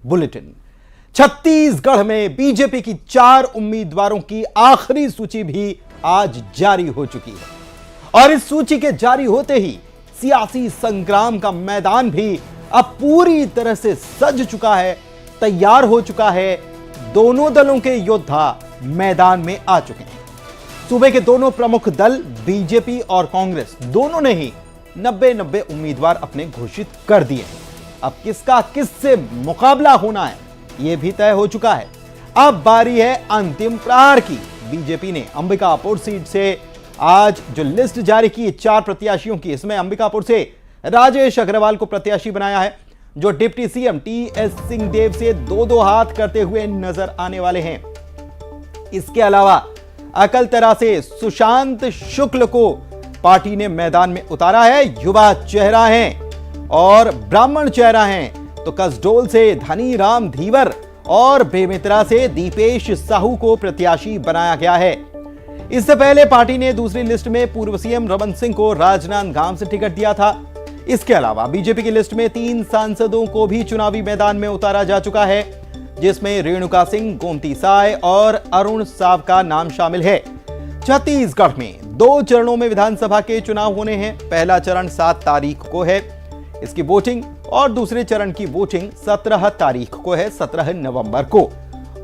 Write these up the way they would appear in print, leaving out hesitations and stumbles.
Bulletin. Chhattisgarh में BJP की 4 उम्मीदवारों की आखिरी सूची भी आज जारी हो चुकी है और इस सूची के जारी होते ही सियासी संग्राम का मैदान भी अब पूरी तरह से सज चुका है, तैयार हो चुका है। दोनों दलों के योद्धा मैदान में आ चुके हैं। सूबे के दोनों प्रमुख दल बीजेपी और कांग्रेस दोनों ने ही 90 उम्मीदवार अपने घोषित कर दिए हैं। अब किसका किससे मुकाबला होना है यह भी तय हो चुका है। अब बारी है अंतिम प्रहार की। बीजेपी ने अंबिकापुर सीट से आज जो लिस्ट जारी की 4 प्रत्याशियों की, इसमें अंबिकापुर से राजेश अग्रवाल को प्रत्याशी बनाया है, जो डिप्टी सीएम टीएस सिंहदेव से 2-2 हाथ करते हुए नजर आने वाले हैं। इसके अलावा अकलतरा से सुशांत शुक्ल को पार्टी ने मैदान में उतारा है। युवा चेहरा है और ब्राह्मण चेहरा है। तो कसडोल से धनीराम धीवर और बेमेतरा से दीपेश साहू को प्रत्याशी बनाया गया है। इससे पहले पार्टी ने दूसरी लिस्ट में पूर्व सीएम रमन सिंह को राजनांदगांव से टिकट दिया था। इसके अलावा बीजेपी की लिस्ट में 3 सांसदों को भी चुनावी मैदान में उतारा जा चुका है, जिसमें रेणुका सिंह, गोमती साय और अरुण साव का नाम शामिल है। छत्तीसगढ़ में 2 चरणों में विधानसभा के चुनाव होने हैं। पहला चरण 7 तारीख को है, इसकी वोटिंग, और दूसरे चरण की वोटिंग 17 तारीख को है, 17 नवंबर को।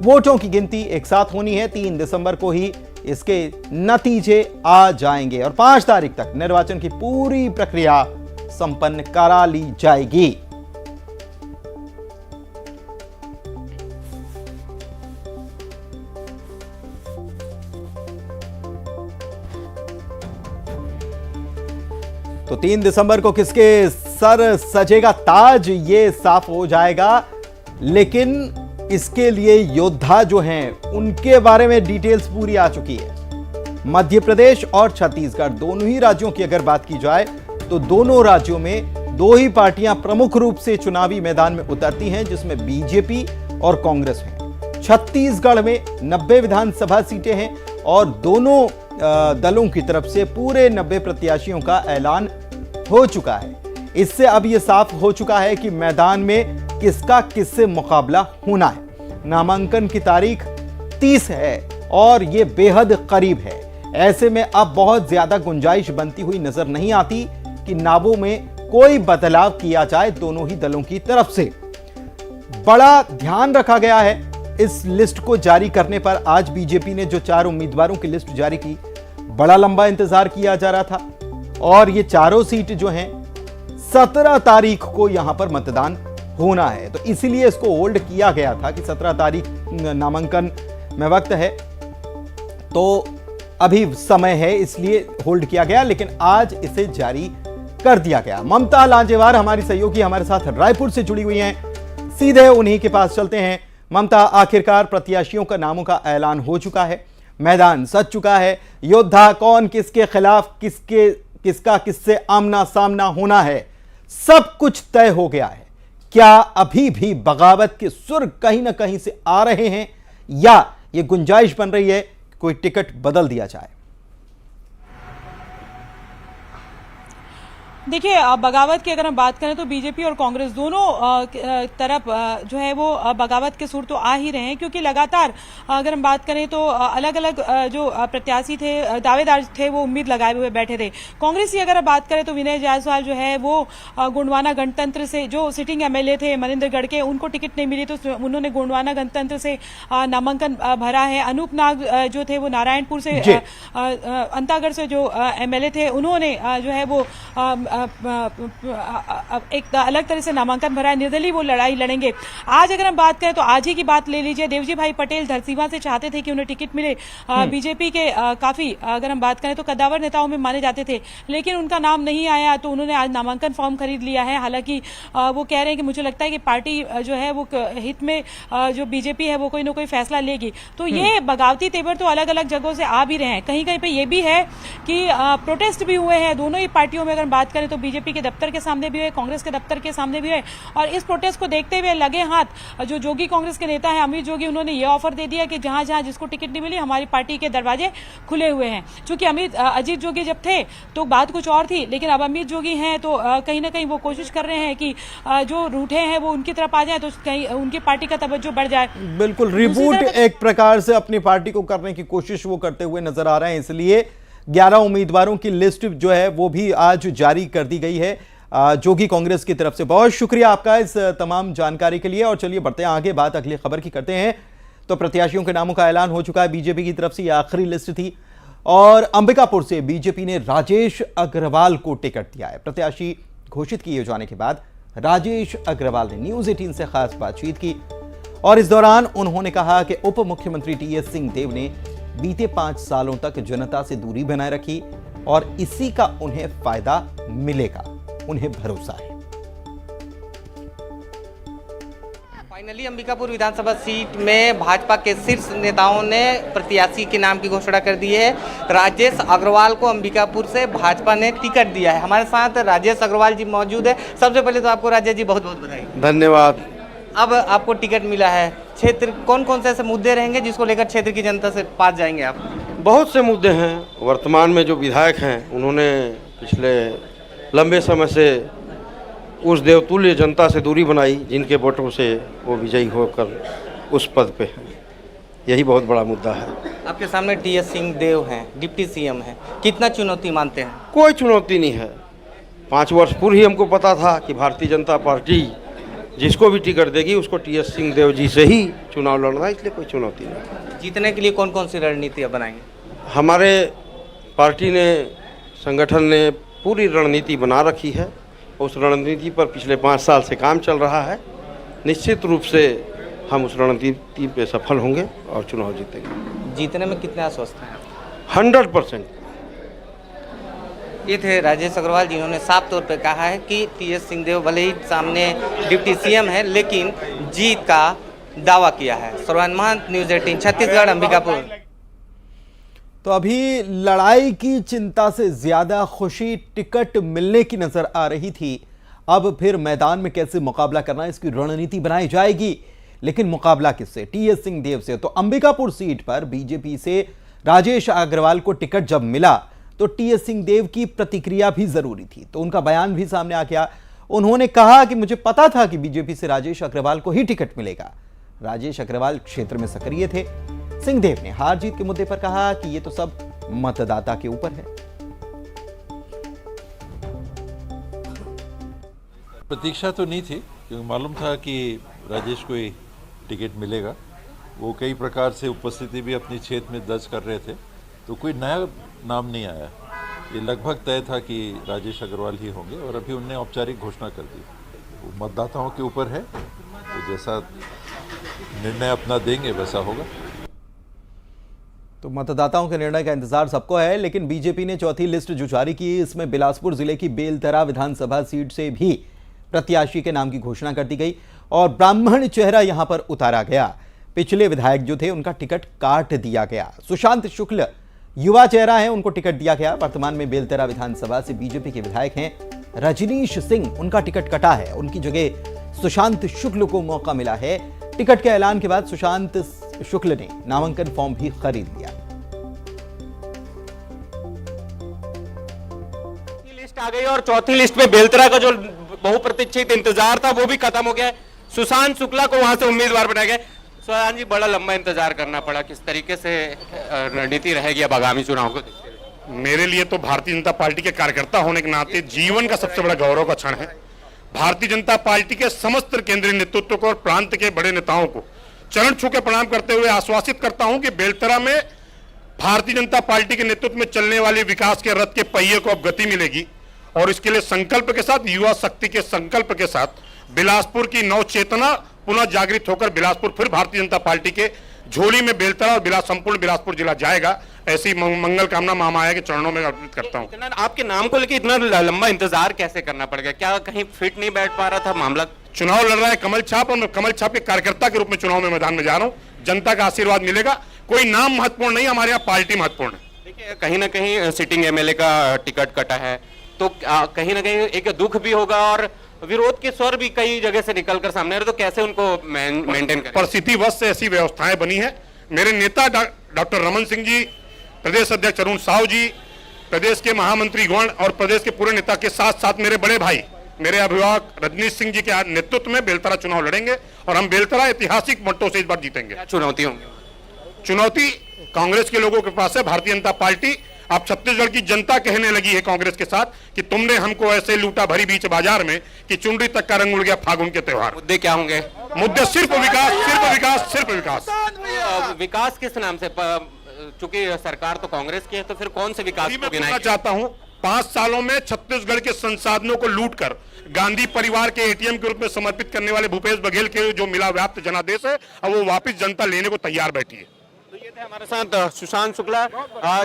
वोटों की गिनती एक साथ होनी है। 3 दिसंबर को ही इसके नतीजे आ जाएंगे और 5 तारीख तक निर्वाचन की पूरी प्रक्रिया संपन्न करा ली जाएगी। तो 3 दिसंबर को किसके सर सजेगा ताज ये साफ हो जाएगा, लेकिन इसके लिए योद्धा जो हैं उनके बारे में डिटेल्स पूरी आ चुकी है। मध्य प्रदेश और छत्तीसगढ़ दोनों ही राज्यों की अगर बात की जाए तो दोनों राज्यों में 2 ही पार्टियां प्रमुख रूप से चुनावी मैदान में उतरती हैं, जिसमें बीजेपी और कांग्रेस हैं। छत्तीसगढ़ में 90 विधानसभा सीटें हैं और दोनों दलों की तरफ से पूरे 90 प्रत्याशियों का ऐलान हो चुका है। इससे अब यह साफ हो चुका है कि मैदान में किसका किससे मुकाबला होना है। नामांकन की तारीख 30 है और यह बेहद करीब है। ऐसे में अब बहुत ज्यादा गुंजाइश बनती हुई नजर नहीं आती कि नामों में कोई बदलाव किया जाए दोनों ही दलों की तरफ से। बड़ा ध्यान रखा गया है इस लिस्ट को जारी करने पर। आज बीजेपी ने जो 4 उम्मीदवारों की लिस्ट जारी की, बड़ा लंबा इंतजार किया जा रहा था और ये चारों सीट जो हैं 17 तारीख को यहां पर मतदान होना है। तो इसीलिए इसको होल्ड किया गया था कि 17 तारीख नामांकन में वक्त है, तो अभी समय है, इसलिए होल्ड किया गया, लेकिन आज इसे जारी कर दिया गया। ममता लांजेवार हमारी सहयोगी हमारे साथ रायपुर से जुड़ी हुई हैं, सीधे उन्हीं के पास चलते हैं। ममता, आखिरकार प्रत्याशियों का नामों का ऐलान हो चुका है, मैदान सज चुका है। योद्धा कौन किसके खिलाफ, किसका किससे आमना सामना होना है, सब कुछ तय हो गया है। क्या अभी भी बगावत के सुर कहीं ना कहीं से आ रहे हैं या यह गुंजाइश बन रही है कोई टिकट बदल दिया जाए? देखिए, बगावत की अगर हम बात करें तो बीजेपी और कांग्रेस दोनों तरफ जो है वो बगावत के सुर तो आ ही रहे हैं, क्योंकि लगातार अगर हम बात करें तो अलग अलग जो प्रत्याशी थे, दावेदार थे, वो उम्मीद लगाए हुए बैठे थे। कांग्रेस की अगर बात करें तो विनय जायसवाल जो है वो गोंडवाना गणतंत्र से, जो सिटिंग एमएलए थे मनिंदरगढ़ के, उनको टिकट नहीं मिली तो उन्होंने गोंडवाना गणतंत्र से नामांकन भरा है। अनूप नाग जो थे वो नारायणपुर से, अंतागढ़ से जो एमएलए थे, उन्होंने जो है वो एक अलग तरह से नामांकन भरा है। निर्दलीय वो लड़ाई लड़ेंगे। आज अगर हम बात करें तो आज ही की बात ले लीजिए, देवजी भाई पटेल धरसींवा से चाहते थे कि उन्हें टिकट मिले। बीजेपी के काफी अगर हम बात करें तो कद्दावर नेताओं में माने जाते थे, लेकिन उनका नाम नहीं आया, तो उन्होंने आज नामांकन फॉर्म खरीद लिया है। हालांकि वो कह रहे हैं कि मुझे लगता है कि पार्टी जो है वो हित में जो बीजेपी है वो कोई ना कोई फैसला लेगी। तो ये बगावती तेवर तो अलग अलग जगहों से आ भी रहे हैं। कहीं कहीं पे ये भी है कि प्रोटेस्ट भी हुए हैं दोनों ही पार्टियों में। अगर बात करें करें तो बीजेपी के दफ्तर के सामने भी हुए, कांग्रेस के दफ्तर के सामने भी हुए। और इस प्रोटेस्ट को देखते हुए लगे हाथ जो जोगी कांग्रेस के नेता है अमित जोगी, उन्होंने ये ऑफर दे दिया कि जहां जहां जिसको टिकट नहीं मिली हमारी पार्टी के दरवाजे खुले हुए हैं। चूंकि अजीत जोगी जब थे तो बात कुछ और थी, लेकिन अब अमित जोगी हैं तो कहीं ना कहीं वो कोशिश कर रहे हैं कि जो रूठे हैं वो उनकी तरफ आ जाए तो कहीं उनकी पार्टी का तवज्जो बढ़ जाए। बिल्कुल रिबूट एक प्रकार से अपनी पार्टी को करने की कोशिश वो करते हुए नजर आ रहे हैं, इसलिए 11 उम्मीदवारों की लिस्ट जो है वो भी आज जारी कर दी गई है जोगी कांग्रेस की तरफ से। बहुत शुक्रिया आपका इस तमाम जानकारी के लिए। और चलिए बढ़ते हैं आगे, बात अगली खबर की करते हैं। तो प्रत्याशियों के नामों का ऐलान हो चुका है बीजेपी की तरफ से, यह आखिरी लिस्ट थी और अंबिकापुर से बीजेपी ने राजेश अग्रवाल को टिकट दिया है। प्रत्याशी घोषित किए जाने के बाद राजेश अग्रवाल ने न्यूज 18 से खास बातचीत की और इस दौरान उन्होंने कहा कि उप मुख्यमंत्री टीएस सिंहदेव ने बीते 5 सालों तक जनता से दूरी बनाए रखी और इसी का उन्हें फायदा मिलेगा, उन्हें भरोसा है। फाइनली अंबिकापुर विधानसभा सीट में भाजपा के शीर्ष नेताओं ने प्रत्याशी के नाम की घोषणा कर दी है। राजेश अग्रवाल को अंबिकापुर से भाजपा ने टिकट दिया है। हमारे साथ राजेश अग्रवाल जी मौजूद है। सबसे पहले तो आपको राजेश जी बहुत बहुत बधाई। धन्यवाद। अब आपको टिकट मिला है, क्षेत्र कौन कौन से ऐसे मुद्दे रहेंगे जिसको लेकर क्षेत्र की जनता से पास जाएंगे आप? बहुत से मुद्दे हैं। वर्तमान में जो विधायक हैं उन्होंने पिछले लंबे समय से उस देवतुल्य जनता से दूरी बनाई जिनके वोटों से वो विजयी होकर उस पद पे हैं। यही बहुत बड़ा मुद्दा है। आपके सामने टीएस सिंहदेव हैं, डिप्टी सीएम हैं, कितना चुनौती मानते हैं? कोई चुनौती नहीं है। 5 वर्ष पूर्व ही हमको पता था कि भारतीय जनता पार्टी जिसको भी टिकट देगी उसको टीएस सिंहदेव जी से ही चुनाव लड़ना है, इसलिए कोई चुनौती नहीं। जीतने के लिए कौन कौन सी रणनीतियाँ बनाएंगे? हमारे पार्टी ने, संगठन ने पूरी रणनीति बना रखी है। उस रणनीति पर पिछले 5 साल से काम चल रहा है। निश्चित रूप से हम उस रणनीति पे सफल होंगे और चुनाव जीतेंगे। जीतने में कितने आश्वस्त हैं? 100%। ये थे राजेश अग्रवाल, जिन्होंने साफ तौर पे कहा है कि टीएस सिंहदेव भले ही सामने डिप्टी सीएम है लेकिन जीत का दावा किया है। सरवान महंत, न्यूज़ 18 छत्तीसगढ़, अंबिकापुर। तो अभी लड़ाई की चिंता से ज्यादा खुशी टिकट मिलने की नजर आ रही थी। अब फिर मैदान में कैसे मुकाबला करना है इसकी रणनीति बनाई जाएगी, लेकिन मुकाबला किससे? टीएस सिंहदेव से। तो अंबिकापुर सीट पर बीजेपी से राजेश अग्रवाल को टिकट जब मिला तो टीएस सिंहदेव की प्रतिक्रिया भी जरूरी थी, तो उनका बयान भी सामने आ गया। उन्होंने कहा कि मुझे पता था कि बीजेपी से राजेश अग्रवाल को ही टिकट मिलेगा। राजेश अग्रवाल क्षेत्र में सक्रिय थे। सिंहदेव ने हार जीत के मुद्दे पर कहा कि यह तो सब मतदाता के ऊपर है। प्रतीक्षा तो नहीं थी क्योंकि मालूम था कि राजेश को ही टिकट मिलेगा। वो कई प्रकार से उपस्थिति भी अपनी क्षेत्र में दर्ज कर रहे थे, तो कोई नया नाम नहीं आया। ये लगभग तय था कि राजेश अग्रवाल ही होंगे और अभी उन्होंने औपचारिक घोषणा कर दी। वो मतदाताओं के ऊपर है, तो जैसा निर्णय अपना देंगे वैसा होगा। तो मतदाताओं के निर्णय का इंतजार सबको है, लेकिन बीजेपी ने चौथी लिस्ट जो जारी की इसमें बिलासपुर जिले की बेलतरा विधानसभा सीट से भी प्रत्याशी के नाम की घोषणा कर दी गई और ब्राह्मण चेहरा यहां पर उतारा गया। पिछले विधायक जो थे उनका टिकट काट दिया गया। सुशांत शुक्ल युवा चेहरा है, उनको टिकट दिया गया। वर्तमान में बेलतरा विधानसभा से बीजेपी के विधायक हैं रजनीश सिंह, उनका टिकट कटा है। उनकी जगह सुशांत शुक्ल को मौका मिला है। टिकट के ऐलान के बाद सुशांत शुक्ल ने नामांकन फॉर्म भी खरीद लिया। लिस्ट आ गई और चौथी लिस्ट में बेलतरा का जो बहुप्रतीक्षित इंतजार था वो भी खत्म हो गया। सुशांत शुक्ला को वहां से उम्मीदवार बनाया गया। सुशांत जी, बड़ा लंबा इंतजार करना पड़ा, किस तरीके से रणनीति रहेगी अब आगामी चुनाव को देखते हुए? मेरे लिए तो भारतीय जनता पार्टी के कार्यकर्ता होने के नाते जीवन का सबसे बड़ा गौरव का क्षण है। भारतीय जनता पार्टी के समस्त केंद्रीय नेतृत्व को और प्रांत के बड़े नेताओं को चरण छू के प्रणाम करते हुए आश्वासित करता हूं कि बेलतरा में भारतीय जनता पार्टी के नेतृत्व में चलने वाले विकास के रथ के पहिए को अब गति मिलेगी और इसके लिए संकल्प के साथ, युवा शक्ति के संकल्प के साथ बिलासपुर की नव चेतना पुनः जागृत होकर बिलासपुर फिर भारतीय जनता पार्टी के झोली में बेलतरा और संपूर्ण बिलासपुर जिला जाएगा। ऐसी मंगल कामना महामाया के चरणों में अर्पित करता हूं। आपके नाम को लेकर इतना लंबा इंतजार कैसे करना पड़ गया? क्या कहीं फिट नहीं बैठ पा रहा था मामला? चुनाव लड़ रहा है कमल छाप और मैं कमल छाप के कार्यकर्ता के रूप में चुनाव में मैदान में जा रहा हूं। जनता का आशीर्वाद मिलेगा। कोई नाम महत्वपूर्ण नहीं, हमारे यहाँ पार्टी महत्वपूर्ण है। देखिए, कहीं ना कहीं सिटिंग एमएलए का टिकट कटा है, तो कहीं ना कहीं एक दुख भी होगा और विरोध के स्वर भी कई जगह से निकलकर सामने आ रहे, तो कैसे उनको मेंटेन करें? परिस्थितिवश से ऐसी व्यवस्थाएं बनी है। मेरे नेता डॉक्टर रमन सिंह जी, प्रदेश अध्यक्ष अरुण साहू जी, प्रदेश के महामंत्री गण और प्रदेश के पूरे नेता के साथ साथ मेरे बड़े भाई, मेरे अभिभावक रजनीश सिंह जी के नेतृत्व में बेलतरा चुनाव लड़ेंगे और हम बेलतरा ऐतिहासिक मतों से इस बार जीतेंगे। क्या चुनौती होंगी? चुनौती कांग्रेस के लोगों के पास है, भारतीय जनता पार्टी। अब छत्तीसगढ़ की जनता कहने लगी है कांग्रेस के साथ कि तुमने हमको ऐसे लूटा भरी बीच बाजार में कि चुनरी तक का रंग उड़ गया फागुन के त्योहार। मुद्दे क्या होंगे? मुद्दे सिर्फ विकास, सिर्फ विकास, सिर्फ विकास। विकास किस नाम से? चूंकि सरकार तो कांग्रेस की है, तो फिर कौन से विकास को गिनाएंगे? चाहता हूं 5 सालों में छत्तीसगढ़ के संसाधनों को लूटकर गांधी परिवार के एटीएम के रूप में समर्पित करने वाले भूपेश बघेल के जो मिला व्याप्त जनादेश है, अब वो वापस जनता लेने को तैयार बैठी है। तो ये थे हमारे साथ सुशांत शुक्ला,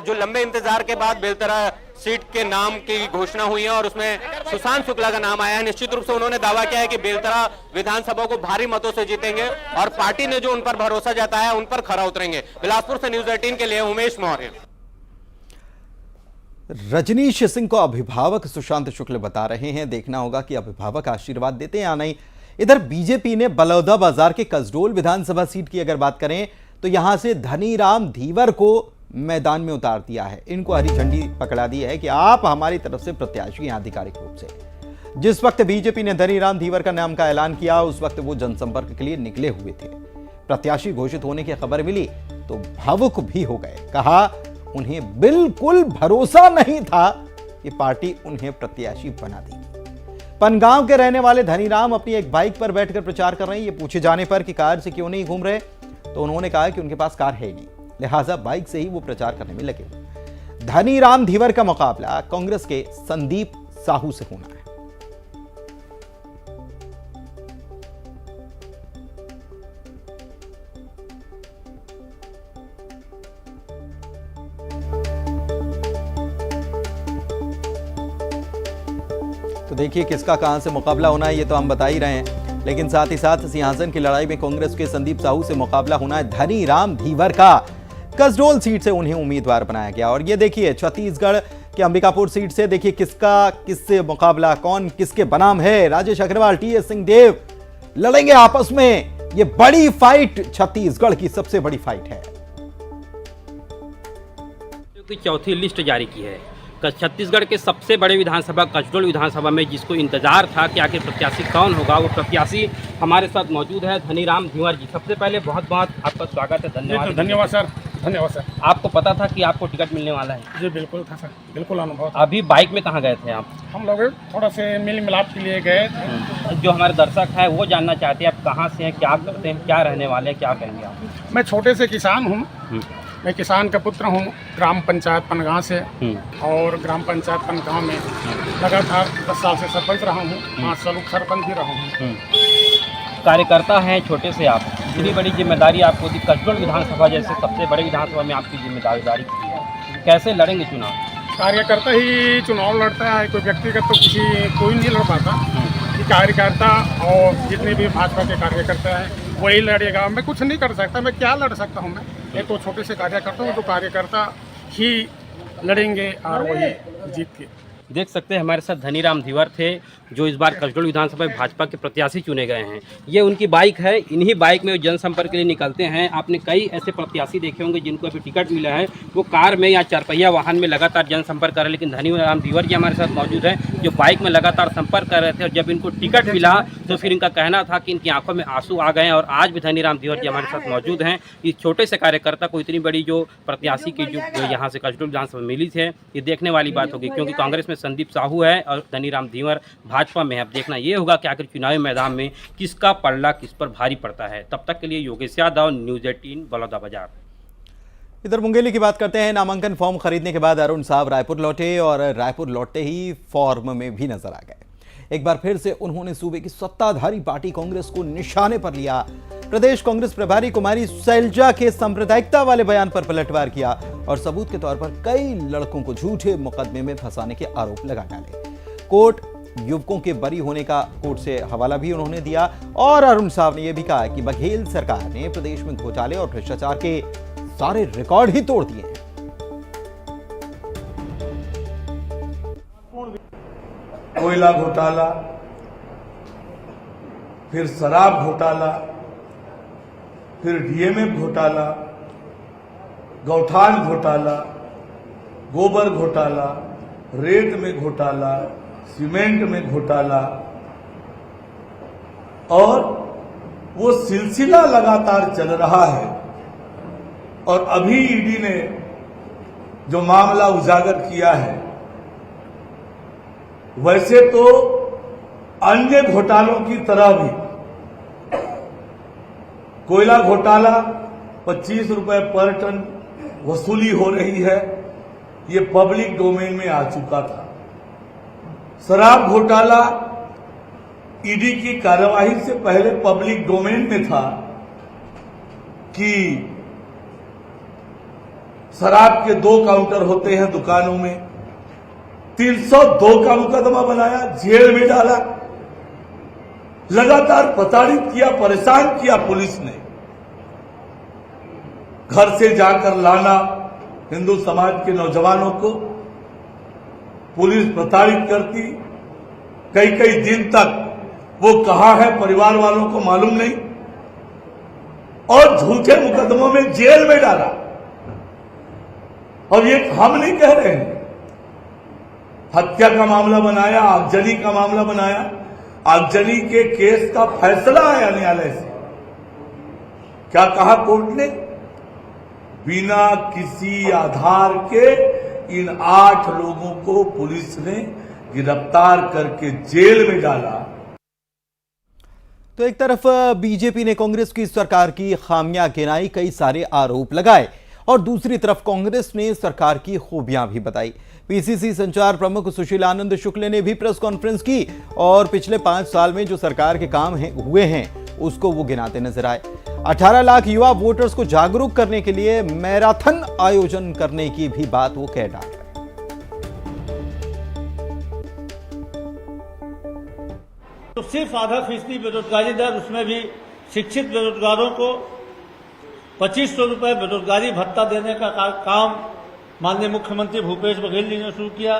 जो लंबे इंतजार के बाद बेलतरा सीट के नाम की घोषणा हुई है और उसमें सुशांत शुक्ला का नाम आया है। निश्चित रूप से उन्होंने दावा किया है कि बेलतरा विधानसभा को भारी मतों से जीतेंगे और पार्टी ने जो उन पर भरोसा जताया उन पर खरा उतरेंगे। बिलासपुर से न्यूज 18 के लिए उमेश मौर्य। रजनीश सिंह को अभिभावक सुशांत शुक्ल बता रहे हैं, देखना होगा कि अभिभावक आशीर्वाद देते हैं या नहीं। इधर बीजेपी ने बलौदाबाजार के कसडोल विधानसभा सीट की अगर बात करें तो यहां से धनीराम धीवर को मैदान में उतार दिया है। इनको हरी झंडी पकड़ा दी है कि आप हमारी तरफ से प्रत्याशी हैं आधिकारिक रूप से। जिस वक्त बीजेपी ने धनीराम धीवर का नाम का ऐलान किया उस वक्त वो जनसंपर्क के लिए निकले हुए थे। प्रत्याशी घोषित होने की खबर मिली तो भावुक भी हो गए। कहा उन्हें बिल्कुल भरोसा नहीं था कि पार्टी उन्हें प्रत्याशी बना देगी। पनगांव के रहने वाले धनीराम अपनी एक बाइक पर बैठकर प्रचार कर रहे हैं। ये पूछे जाने पर कि कार से क्यों नहीं घूम रहे तो उन्होंने कहा कि उनके पास कार है नहीं, लिहाजा बाइक से ही वो प्रचार करने में लगे। धनीराम धीवर का मुकाबला कांग्रेस के संदीप साहू से होना है। तो देखिए किसका कहां से मुकाबला होना है ये तो हम बता ही रहे हैं, लेकिन साथ ही साथ सिंहासन की लड़ाई में कांग्रेस के संदीप साहू से मुकाबला होना है धनीराम धीवर का। कसडोल सीट से उन्हें उम्मीदवार बनाया गया और ये देखिए छत्तीसगढ़ के अंबिकापुर सीट से देखिए किससे मुकाबला, कौन किसके बनाम है। राजेश अग्रवाल, टीएस सिंहदेव लड़ेंगे आपस में। ये बड़ी फाइट छत्तीसगढ़ की सबसे बड़ी फाइट है। की चौथी लिस्ट जारी की है छत्तीसगढ़ के सबसे बड़े विधानसभा कसडोल विधानसभा में, जिसको इंतजार था कि आखिर प्रत्याशी कौन होगा। वो प्रत्याशी हमारे साथ मौजूद है धनीराम धीवर जी। सबसे पहले बहुत बहुत आपका स्वागत है, धन्यवाद। धन्यवाद सर, धन्यवाद सर। आपको पता था कि आपको टिकट मिलने वाला है? जी बिल्कुल था सर, बिल्कुल अनुभव। अभी बाइक में कहाँ गए थे आप? हम लोग थोड़ा से मिल मिलाप के लिए गए थे। जो हमारे दर्शक है वो जानना चाहते हैं आप कहाँ से हैं, क्या करते हैं, क्या रहने वाले हैं, क्या कहेंगे आप? मैं छोटे से किसान हूँ, मैं किसान का पुत्र हूँ, ग्राम पंचायत पनगांव से। और ग्राम पंचायत पनगांव में लगातार 10 साल से सरपंच रहा हूँ, 5 साल सरपंच भी रहा हूँ। कार्यकर्ता हैं छोटे से आप, इतनी बड़ी जिम्मेदारी आपको दी, कसडोल विधानसभा जैसे सबसे बड़े विधानसभा में आपकी जिम्मेदारी की है, कैसे लड़ेंगे चुनाव? कार्यकर्ता ही चुनाव लड़ता है, कोई व्यक्तिगत तो कोई नहीं लड़ पाता। कार्यकर्ता और जितने भी भाजपा के कार्यकर्ता हैं वही लड़ेगा। मैं कुछ नहीं कर सकता, मैं क्या लड़ सकता हूँ? मैं एक तो छोटे से कार्यकर्ता हूँ, तो कार्यकर्ता ही लड़ेंगे और वही जीत के। देख सकते हैं हमारे साथ धनीराम धीवर थे जो इस बार कसडोल विधानसभा में भाजपा के प्रत्याशी चुने गए हैं। ये उनकी बाइक है, इन्हीं बाइक में जनसंपर्क के लिए निकलते हैं। आपने कई ऐसे प्रत्याशी देखे होंगे जिनको अभी टिकट मिला है, वो कार में या 4 पहिया वाहन में लगातार जनसंपर्क कर रहे हैं, लेकिन धनीराम धीवर जी हमारे साथ मौजूद हैं जो बाइक में लगातार संपर्क कर रहे थे। और जब इनको टिकट मिला तो फिर इनका कहना था कि इनकी आंखों में आंसू आ गए। और आज भी धनीराम धीवर जी हमारे साथ मौजूद हैं। इस छोटे से कार्यकर्ता को इतनी बड़ी जो प्रत्याशी की जो यहाँ से कसडोल विधानसभा में मिली थे, ये देखने वाली बात होगी, क्योंकि कांग्रेस में संदीप साहू है और धनीराम धीवर भाजपा में है। अब देखना ये होगा कि आखिर चुनावी मैदान में किसका पलड़ा किस पर भारी पड़ता है। तब तक के लिए योगेश यादव, न्यूज 18 बलौदाबाजार। इधर मुंगेली की बात करते हैं। नामांकन फॉर्म खरीदने के बाद अरुण साहब रायपुर लौटे और रायपुर लौटते ही फॉर्म में भी नजर आ गए। एक बार फिर से उन्होंने सूबे की सत्ताधारी पार्टी कांग्रेस को निशाने पर लिया। प्रदेश कांग्रेस प्रभारी कुमारी शैलजा के सांप्रदायिकता वाले बयान पर पलटवार किया और सबूत के तौर पर कई लड़कों को झूठे मुकदमे में फंसाने के आरोप लगा डाले। कोर्ट युवकों के बरी होने का कोर्ट से हवाला भी उन्होंने दिया और अरुण साहब ने यह भी कहा कि बघेल सरकार ने प्रदेश में घोटाले और भ्रष्टाचार के सारे रिकॉर्ड ही तोड़ दिए हैं। कोयला घोटाला, फिर शराब घोटाला, फिर डीएमएफ घोटाला, गौठान घोटाला, गोबर घोटाला, रेत में घोटाला, सीमेंट में घोटाला, और वो सिलसिला लगातार चल रहा है। और अभी ईडी ने जो मामला उजागर किया है, वैसे तो अन्य घोटालों की तरह भी कोयला घोटाला 25 रुपए पर टन वसूली हो रही है, ये पब्लिक डोमेन में आ चुका था। शराब घोटाला ईडी की कार्यवाही से पहले पब्लिक डोमेन में था कि शराब के 2 काउंटर होते हैं दुकानों में, 302 का मुकदमा बनाया, जेल में डाला, लगातार प्रताड़ित किया, परेशान किया पुलिस ने। घर से जाकर लाना हिंदू समाज के नौजवानों को पुलिस प्रताड़ित करती, कई कई दिन तक वो कहां है परिवार वालों को मालूम नहीं, और झूठे मुकदमों में जेल में डाला। और ये हम नहीं कह रहे हैं, हत्या का मामला बनाया, आगजनी का मामला बनाया, आगजनी के केस का फैसला आया न्यायालय से। क्या कहा कोर्ट ने? बिना किसी आधार के इन 8 लोगों को पुलिस ने गिरफ्तार करके जेल में डाला। तो एक तरफ बीजेपी ने कांग्रेस की सरकार की खामियां गिनाई, कई सारे आरोप लगाए, और दूसरी तरफ कांग्रेस ने सरकार की खूबियां भी बताई। पीसीसी संचार प्रमुख सुशील आनंद शुक्ल ने भी प्रेस कॉन्फ्रेंस की और पिछले 5 साल में जो सरकार के काम हुए हैं उसको वो गिनाते नजर आए। 18 लाख युवा वोटर्स को जागरूक करने के लिए मैराथन आयोजन करने की भी बात वो कह डाल रहे। तो सिर्फ 0.5% बेरोजगारी दर, उसमें भी शिक्षित बेरोजगारों को 2500 रुपए बेरोजगारी भत्ता देने का काम माननीय मुख्यमंत्री भूपेश बघेल जी ने शुरू किया।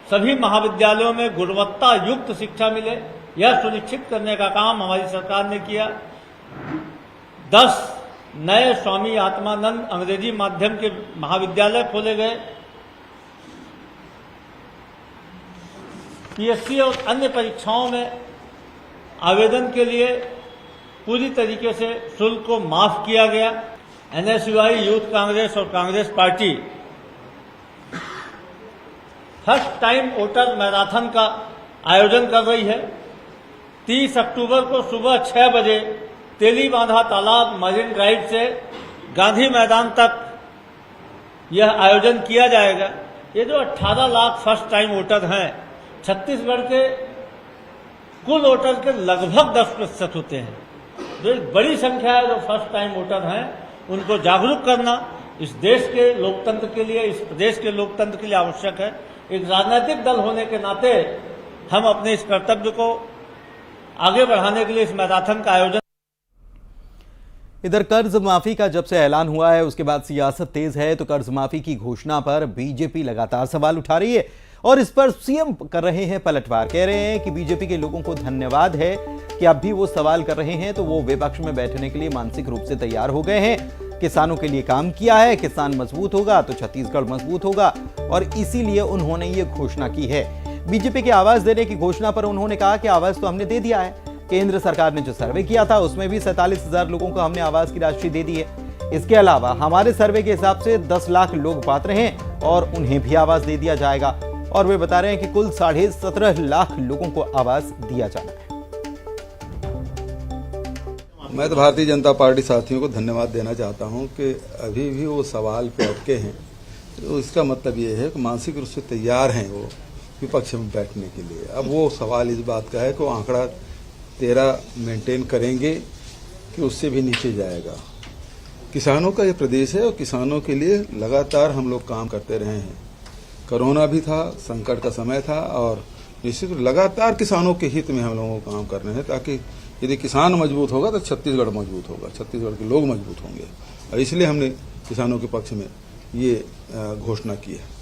सभी महाविद्यालयों में गुणवत्ता युक्त शिक्षा मिले, यह सुनिश्चित करने का काम हमारी सरकार ने किया। 10 नए स्वामी आत्मानंद अंग्रेजी माध्यम के महाविद्यालय खोले गए। पीएससी और अन्य परीक्षाओं में आवेदन के लिए पूरी तरीके से शुल्क को माफ किया गया। एनएसयूआई, यूथ कांग्रेस और Congress party first time voter marathon का आयोजन कर रही है। 30 अक्टूबर को सुबह 6 बजे तेलीबांधा तालाब मरीन ड्राइव से गांधी मैदान तक यह आयोजन किया जाएगा। ये जो 18 लाख फर्स्ट टाइम वोटर हैं, छत्तीसगढ़ के कुल वोटर के लगभग 10% होते हैं। जो एक बड़ी संख्या है जो फर्स्ट टाइम वोटर हैं, उनको जागरूक करना इस देश के लोकतंत्र के लिए, इस प्रदेश के लोकतंत्र के लिए आवश्यक है। एक राजनीतिक दल होने के नाते हम अपने इस कर्तव्य को आगे बढ़ाने के लिए इस मैराथन का आयोजन। इधर कर्ज माफी का जब से ऐलान हुआ है उसके बाद सियासत तेज है, तो कर्ज माफी की घोषणा पर बीजेपी लगातार सवाल उठा रही है और इस पर सीएम कर रहे हैं पलटवार। कह रहे हैं कि बीजेपी के लोगों को धन्यवाद है कि अब भी वो सवाल कर रहे हैं, तो वो विपक्ष में बैठने के लिए मानसिक रूप से तैयार हो गए हैं। किसानों के लिए काम किया है, किसान मजबूत होगा तो छत्तीसगढ़ मजबूत होगा, और इसीलिए उन्होंने ये घोषणा की है। बीजेपी की आवाज देने की घोषणा पर उन्होंने कहा कि आवाज तो हमने दे दिया है। केंद्र सरकार ने जो सर्वे किया था उसमें भी 47,000 लोगों को हमने आवास की राशि दे दी है। इसके अलावा हमारे सर्वे के हिसाब से 10 लाख लोग पात्र हैं और उन्हें भी आवास दे दिया जाएगा। और वे बता रहे हैं कि कुल 17.5 लाख लोगों को आवास दिया जाना है। मैं तो भारतीय जनता पार्टी साथियों को धन्यवाद देना चाहता हूं कि अभी भी वो सवाल पे अटके हैं। तो इसका मतलब ये है कि मानसिक रूप से तैयार हैं वो विपक्ष में बैठने के लिए। अब वो सवाल इस बात का है कि वो आंकड़ा 13 मेंटेन करेंगे कि उससे भी नीचे जाएगा। किसानों का ये प्रदेश है और किसानों के लिए लगातार हम लोग काम करते रहे हैं। कोरोना भी था, संकट का समय था, और निश्चित लगातार किसानों के हित में हम लोगों को काम कर रहे हैं, ताकि यदि किसान मजबूत होगा तो छत्तीसगढ़ मजबूत होगा, छत्तीसगढ़ के लोग मजबूत होंगे। और इसलिए हमने किसानों के पक्ष में ये घोषणा की है।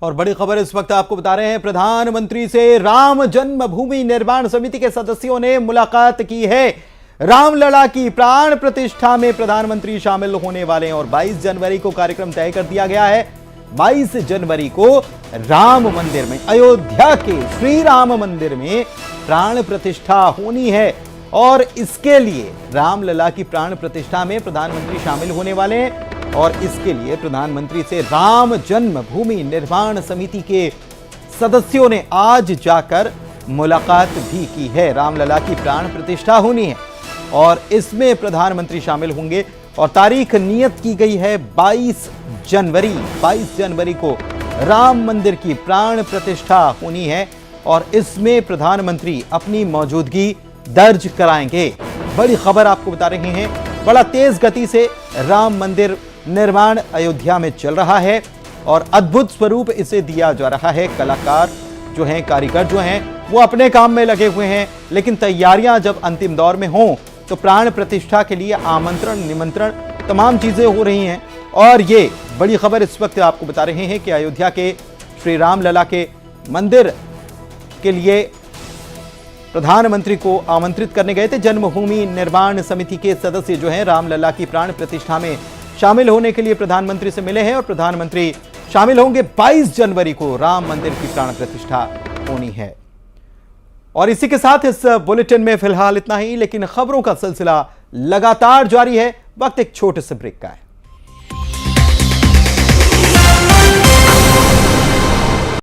और बड़ी खबर इस वक्त आपको बता रहे हैं, प्रधानमंत्री से राम जन्मभूमि निर्माण समिति के सदस्यों ने मुलाकात की है। रामलला की प्राण प्रतिष्ठा में प्रधानमंत्री शामिल होने वाले हैं और 22 जनवरी को कार्यक्रम तय कर दिया गया है। 22 जनवरी को राम मंदिर में, अयोध्या के श्री राम मंदिर में प्राण प्रतिष्ठा होनी है और इसके लिए रामलला की प्राण प्रतिष्ठा में प्रधानमंत्री शामिल होने वाले हैं और इसके लिए प्रधानमंत्री से राम जन्मभूमि निर्माण समिति के सदस्यों ने आज जाकर मुलाकात भी की है। रामलला की प्राण प्रतिष्ठा होनी है और इसमें प्रधानमंत्री शामिल होंगे और तारीख नियत की गई है 22 जनवरी। 22 जनवरी को राम मंदिर की प्राण प्रतिष्ठा होनी है और इसमें प्रधानमंत्री अपनी मौजूदगी दर्ज कराएंगे। बड़ी खबर आपको बता रहे हैं, बड़ा तेज गति से राम मंदिर निर्माण अयोध्या में चल रहा है और अद्भुत स्वरूप इसे दिया जा रहा है। कलाकार जो हैं, कारीगर जो हैं, वो अपने काम में लगे हुए हैं, लेकिन तैयारियां जब अंतिम दौर में हों तो प्राण प्रतिष्ठा के लिए आमंत्रण, निमंत्रण, तमाम चीजें हो रही हैं। और ये बड़ी खबर इस वक्त आपको बता रहे हैं कि अयोध्या के श्री रामलला के मंदिर के लिए प्रधानमंत्री को आमंत्रित करने गए थे। जन्मभूमि निर्माण समिति के सदस्य जो हैं, रामलला की प्राण प्रतिष्ठा में शामिल होने के लिए प्रधानमंत्री से मिले हैं और प्रधानमंत्री शामिल होंगे। 22 जनवरी को राम मंदिर की प्राण प्रतिष्ठा होनी है। और इसी के साथ इस बुलेटिन में फिलहाल इतना ही, लेकिन खबरों का सिलसिला लगातार जारी है। वक्त एक छोटे से ब्रेक का है।